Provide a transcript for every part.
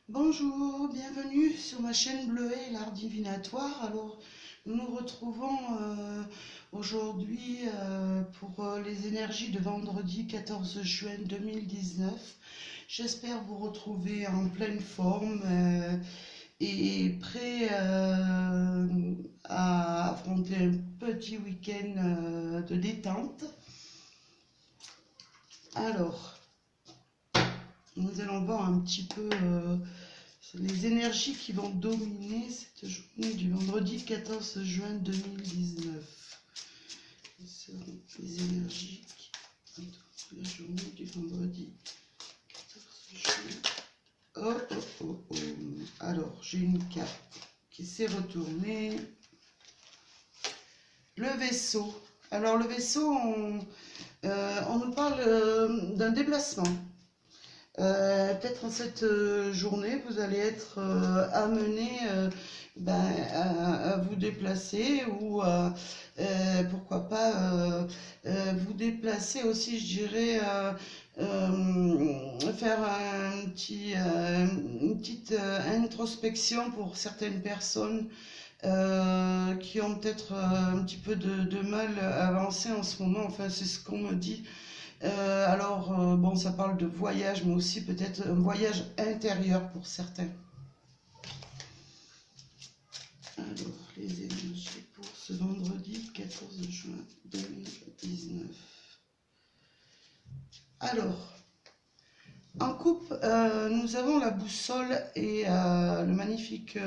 Bonjour, bienvenue sur ma chaîne Bleuet, l'art divinatoire. Alors, nous nous retrouvons aujourd'hui pour les énergies de vendredi 14 juin 2019. J'espère vous retrouver en pleine forme et prêt à affronter un petit week-end de détente. Alors, nous allons voir un petit peu les énergies qui vont dominer cette journée du vendredi 14 juin 2019. Ce seront les énergies qui entourent la journée du vendredi 14 juin. Oh, oh, oh, oh. Alors, j'ai une carte qui s'est retournée. Le vaisseau. Alors, le vaisseau, on nous parle d'un déplacement. Peut-être en cette journée, vous allez être amené à vous déplacer ou pourquoi pas vous déplacer aussi, je dirais, faire une petite introspection pour certaines personnes qui ont peut-être un petit peu de mal à avancer en ce moment. Enfin, c'est ce qu'on me dit. Bon, ça parle de voyage, mais aussi peut-être un voyage intérieur pour certains. Alors, les énergies pour ce vendredi 14 juin 2019. Alors, en coupe, nous avons la boussole et le magnifique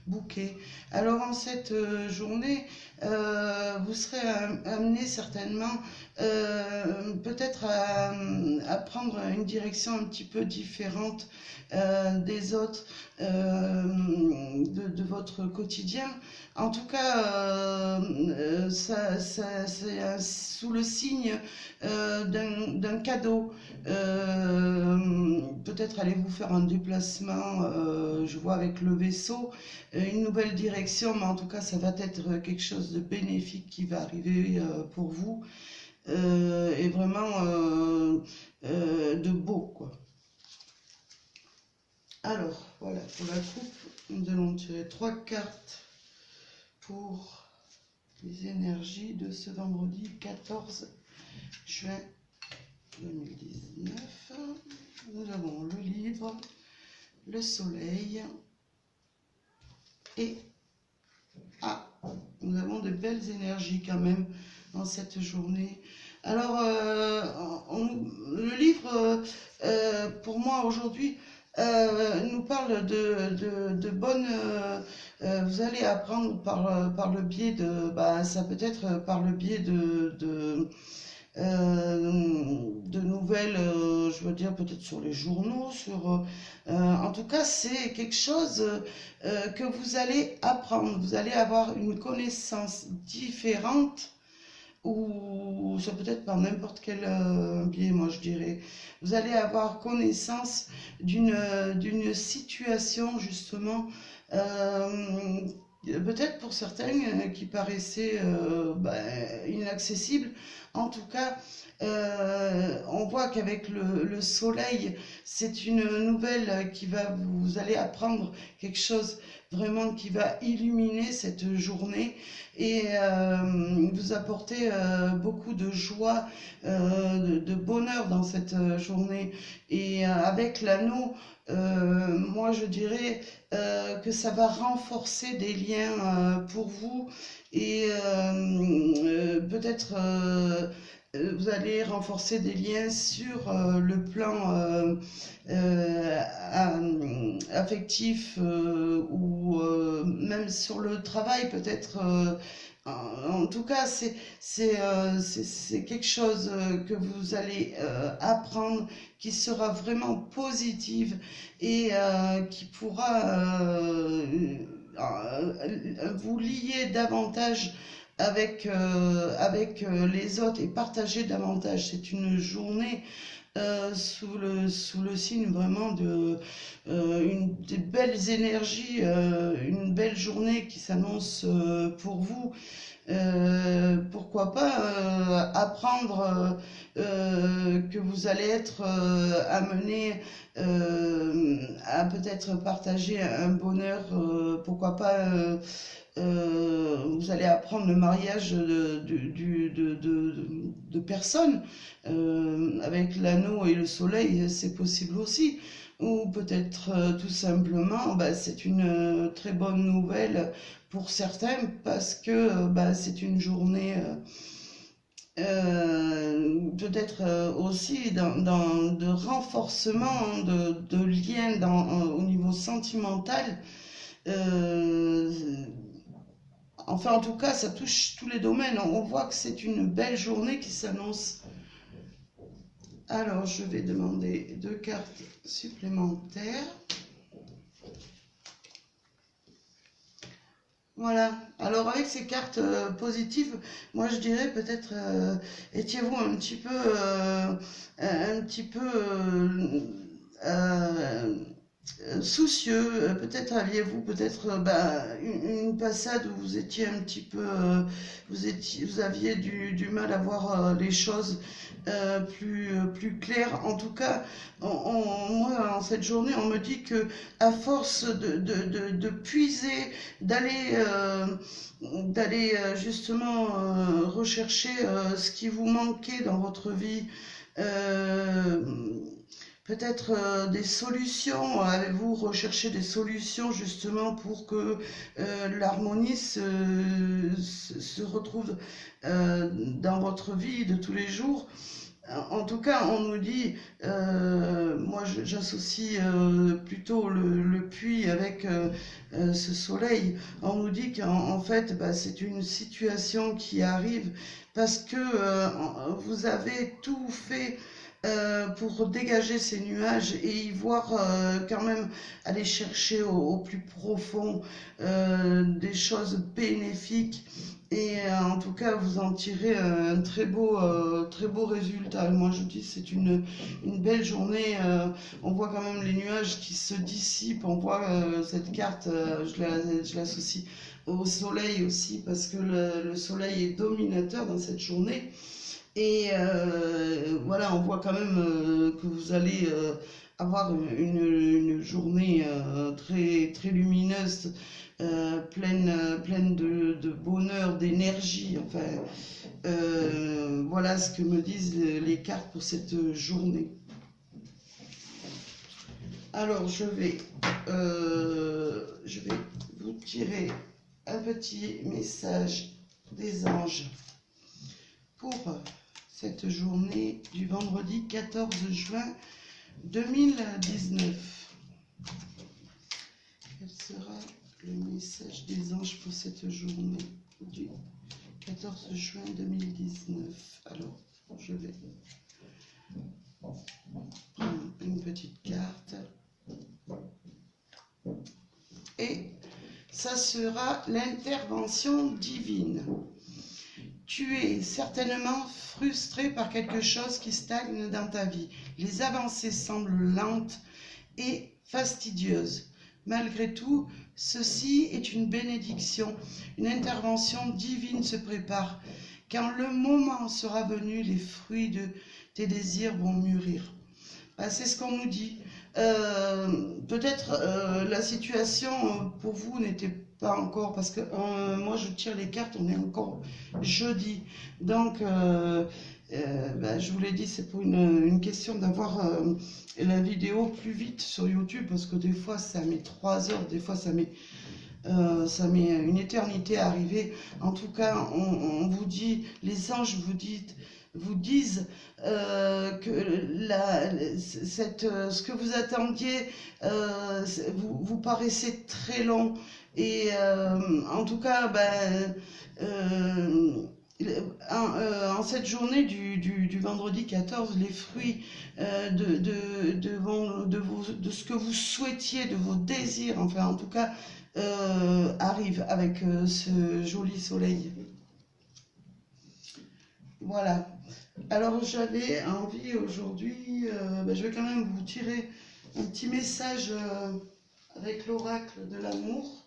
bouquet. Alors en cette journée, vous serez amené certainement peut-être à prendre une direction un petit peu différente des autres de votre quotidien. En tout cas, c'est sous le signe d'un cadeau. Peut-être allez-vous faire un déplacement, je vois avec le vaisseau, une nouvelle direction, mais en tout cas ça va être quelque chose de bénéfique qui va arriver pour vous, et vraiment de beau, quoi. Alors, voilà, pour la coupe, nous allons tirer 3 cartes pour les énergies de ce vendredi 14 juin 2019. Nous avons le livre, le soleil et nous avons de belles énergies quand même dans cette journée. Alors, le livre, pour moi aujourd'hui, nous parle de bonnes... vous allez apprendre par le biais de... ça peut être par le biais de nouvelles, je veux dire peut-être sur les journaux, en tout cas c'est quelque chose que vous allez apprendre, vous allez avoir une connaissance différente ou ça peut être par n'importe quel biais, moi je dirais. Vous allez avoir connaissance d'une situation justement, peut-être pour certains qui paraissaient inaccessibles. En tout cas, on voit qu'avec le soleil, c'est une nouvelle qui va, vous allez apprendre quelque chose vraiment qui va illuminer cette journée et vous apporter beaucoup de joie, de bonheur dans cette journée. Et avec l'anneau, moi je dirais que ça va renforcer des liens pour vous et peut-être vous allez renforcer des liens sur le plan affectif ou même sur le travail peut-être. En tout cas, c'est quelque chose que vous allez apprendre qui sera vraiment positive et qui pourra vous lier davantage avec les autres et partager davantage. C'est une journée sous le signe vraiment des belles énergies, une belle journée qui s'annonce pour vous. Pourquoi pas apprendre que vous allez être amené à peut-être partager un bonheur, pourquoi pas, vous allez apprendre le mariage de personnes, avec l'anneau et le soleil, c'est possible aussi. Ou peut-être tout simplement, bah, c'est une très bonne nouvelle pour certains parce que bah, c'est une journée peut-être aussi de renforcement de liens au niveau sentimental. Euh, enfin, en tout cas, ça touche tous les domaines. On voit que c'est une belle journée qui s'annonce. Alors, je vais demander 2 cartes supplémentaires. Voilà. Alors, avec ces cartes positives, moi, je dirais peut-être, étiez-vous un petit peu soucieux, peut-être aviez-vous peut-être bah, une passade où vous étiez un petit peu, vous aviez du mal à voir les choses plus claires. En tout cas, moi, en cette journée, on me dit que à force de puiser, d'aller justement rechercher ce qui vous manquait dans votre vie, euh, peut-être des solutions. Avez-vous recherché des solutions justement pour que l'harmonie se retrouve dans votre vie de tous les jours? En tout cas, on nous dit, moi j'associe plutôt le puits avec ce soleil. On nous dit qu'en fait, bah, c'est une situation qui arrive parce que vous avez tout fait pour dégager ces nuages et y voir quand même aller chercher au plus profond des choses bénéfiques. Et en tout cas, vous en tirez un très beau résultat. Moi, je vous dis, c'est une belle journée. On voit quand même les nuages qui se dissipent. On voit cette carte, je l'associe au soleil aussi, parce que le soleil est dominateur dans cette journée. Et voilà, on voit quand même que vous allez avoir une journée très, très lumineuse, pleine de bonheur, d'énergie. Enfin, voilà ce que me disent les cartes pour cette journée. Alors, je vais vous tirer un petit message des anges pour cette journée du vendredi 14 juin 2019. Quel sera le message des anges pour cette journée du 14 juin 2019? Alors, je vais prendre une petite carte. Et ça sera l'intervention divine. Tu es certainement frustré par quelque chose qui stagne dans ta vie. Les avancées semblent lentes et fastidieuses. Malgré tout, ceci est une bénédiction. Une intervention divine se prépare. Quand le moment sera venu, les fruits de tes désirs vont mûrir. Ben, c'est ce qu'on nous dit. Peut-être la situation pour vous n'était pas encore, parce que moi je tire les cartes, on est encore jeudi. Donc, ben, je vous l'ai dit, c'est pour une question d'avoir la vidéo plus vite sur YouTube, parce que des fois ça met 3 heures, des fois ça met une éternité à arriver. En tout cas, on vous dit, les anges vous disent que ce que vous attendiez vous paraissait très long. Et en tout cas, ben, en cette journée du vendredi 14, les fruits de ce que vous souhaitiez, de vos désirs, enfin en tout cas, arrivent avec ce joli soleil. Voilà. Alors j'avais envie aujourd'hui, ben, je vais quand même vous tirer un petit message avec l'oracle de l'amour.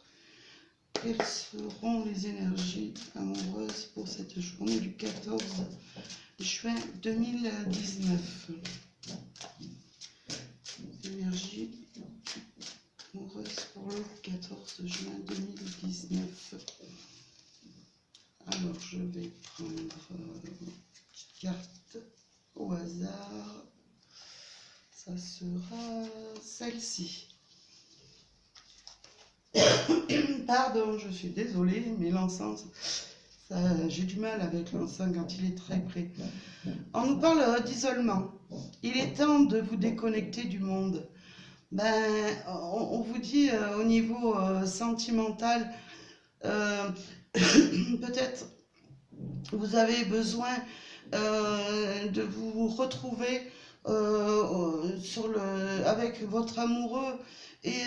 Quelles seront les énergies amoureuses pour cette journée du 14 juin 2019? Énergie juin 2019. Alors, je vais prendre une petite carte au hasard. Ça sera celle-ci. Pardon, je suis désolée, mais l'encens, j'ai du mal avec l'encens quand il est très près. On nous parle d'isolement. Il est temps de vous déconnecter du monde. Ben, on vous dit au niveau sentimental, peut-être vous avez besoin de vous retrouver avec votre amoureux et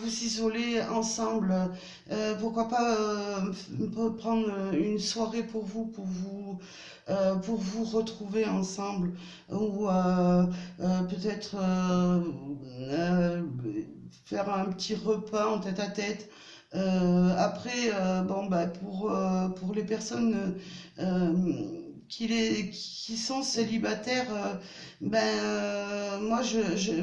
vous isoler ensemble. Pourquoi pas prendre une soirée pour vous retrouver ensemble, ou peut-être faire un petit repas en tête à tête. Après, bon, bah, pour les personnes qui sont célibataires, moi,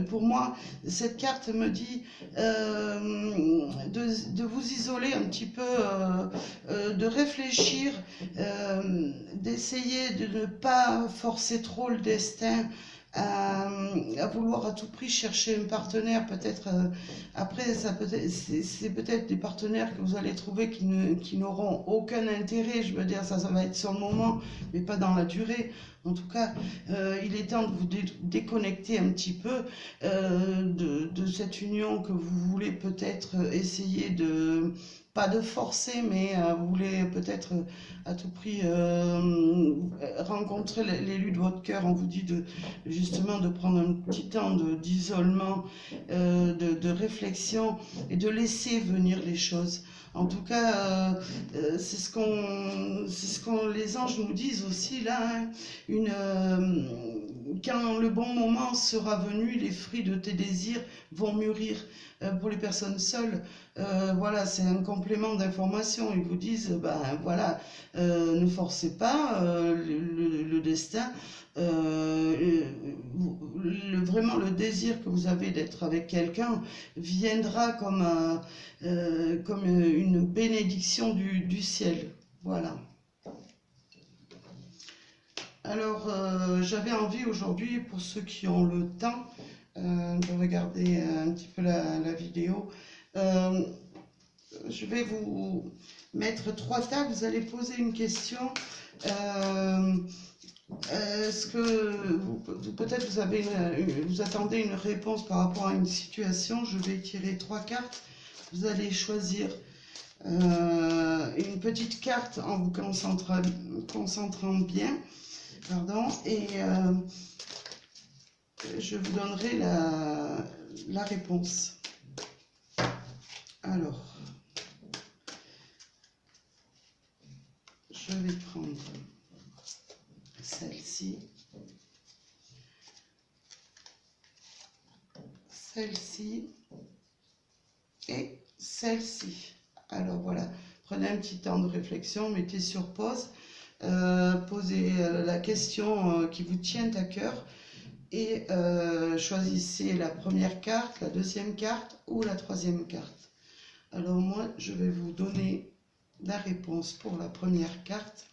pour moi, cette carte me dit de vous isoler un petit peu, de réfléchir, d'essayer de ne pas forcer trop le destin à vouloir à tout prix chercher un partenaire. Peut-être après, c'est peut-être des partenaires que vous allez trouver qui n'auront aucun intérêt. Je veux dire, ça va être sur le moment, mais pas dans la durée. En tout cas, il est temps de vous déconnecter un petit peu de cette union que vous voulez peut-être essayer de, pas de forcer, mais vous voulez peut-être à tout prix rencontrer l'élu de votre cœur. On vous dit justement de prendre un petit temps d'isolement, de réflexion et de laisser venir les choses. En tout cas, c'est ce qu'on les anges nous disent aussi là, hein. Quand le bon moment sera venu, les fruits de tes désirs vont mûrir. Pour les personnes seules, voilà, c'est un complément d'information. Ils vous disent, ben voilà, ne forcez pas le destin. Vraiment le désir que vous avez d'être avec quelqu'un viendra comme une bénédiction du ciel. Voilà. Alors, j'avais envie aujourd'hui, pour ceux qui ont le temps, de regarder un petit peu la vidéo. Je vais vous mettre 3 tables. Vous allez poser une question. Est-ce que peut-être vous attendez une réponse par rapport à une situation? Je vais tirer 3 cartes. Vous allez choisir une petite carte en vous concentrant bien. Pardon. Et je vous donnerai la réponse. Alors, je vais prendre celle-ci, celle-ci et celle-ci. Alors voilà, prenez un petit temps de réflexion, mettez sur pause, posez la question qui vous tient à cœur. Et choisissez la première carte, la deuxième carte ou la troisième carte. Alors moi, je vais vous donner la réponse pour la première carte.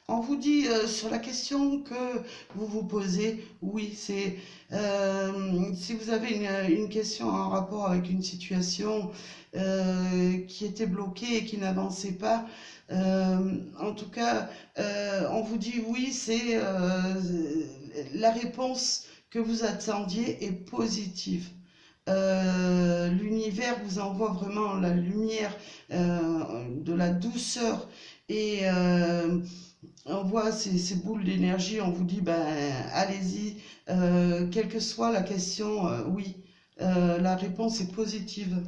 On vous dit sur la question que vous vous posez, oui, c'est si vous avez une question en rapport avec une situation qui était bloquée et qui n'avançait pas, en tout cas, on vous dit oui, c'est la réponse que vous attendiez est positive. L'univers vous envoie vraiment la lumière, de la douceur, et on voit ces boules d'énergie. On vous dit, ben allez-y, quelle que soit la question, oui, la réponse est positive.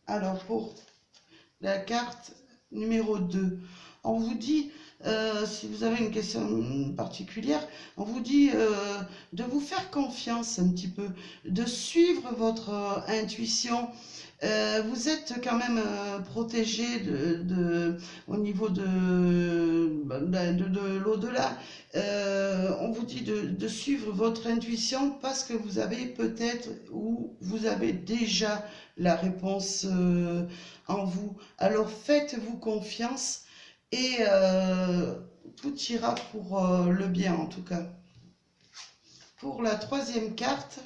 Alors pour la carte numéro 2, On vous dit, si vous avez une question particulière, on vous dit de vous faire confiance un petit peu, de suivre votre intuition. Vous êtes quand même protégé au niveau de l'au-delà. On vous dit de suivre votre intuition parce que vous avez peut-être ou vous avez déjà la réponse en vous. Alors faites-vous confiance et tout ira pour le bien en tout cas. Pour la troisième carte,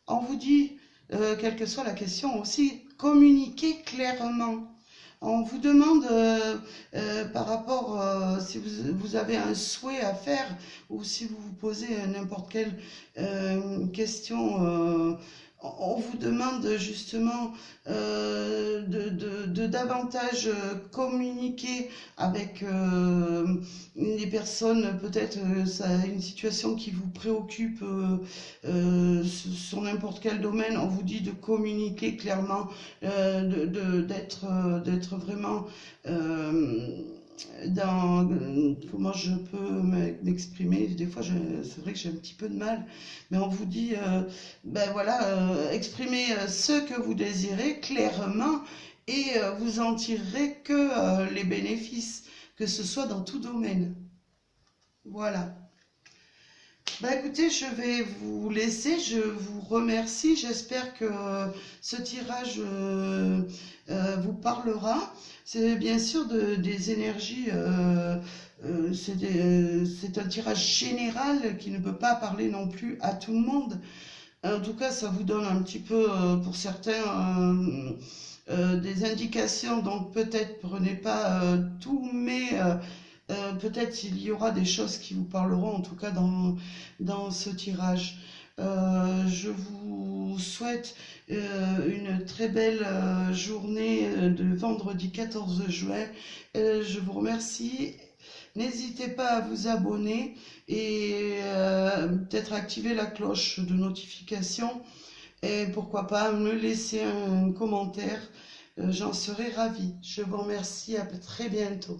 on vous dit, quelle que soit la question aussi, communiquez clairement. On vous demande par rapport, si vous avez un souhait à faire ou si vous vous posez n'importe quelle question, on vous demande justement de davantage communiquer avec les personnes, peut-être une situation qui vous préoccupe sur n'importe quel domaine. On vous dit de communiquer clairement, d'être vraiment dans comment je peux m'exprimer. Des fois, c'est vrai que j'ai un petit peu de mal, mais on vous dit, ben voilà, exprimez ce que vous désirez clairement et vous en tirerez que les bénéfices, que ce soit dans tout domaine. Voilà. Bah écoutez, je vais vous laisser, je vous remercie, j'espère que ce tirage vous parlera. C'est bien sûr des énergies, c'est un tirage général qui ne peut pas parler non plus à tout le monde. En tout cas, ça vous donne un petit peu, pour certains, des indications, donc peut-être prenez pas tout, mais peut-être il y aura des choses qui vous parleront, en tout cas dans ce tirage. Je vous souhaite une très belle journée de vendredi 14 juin. Je vous remercie. N'hésitez pas à vous abonner et peut-être activer la cloche de notification. Et pourquoi pas me laisser un commentaire. J'en serai ravie. Je vous remercie. À très bientôt.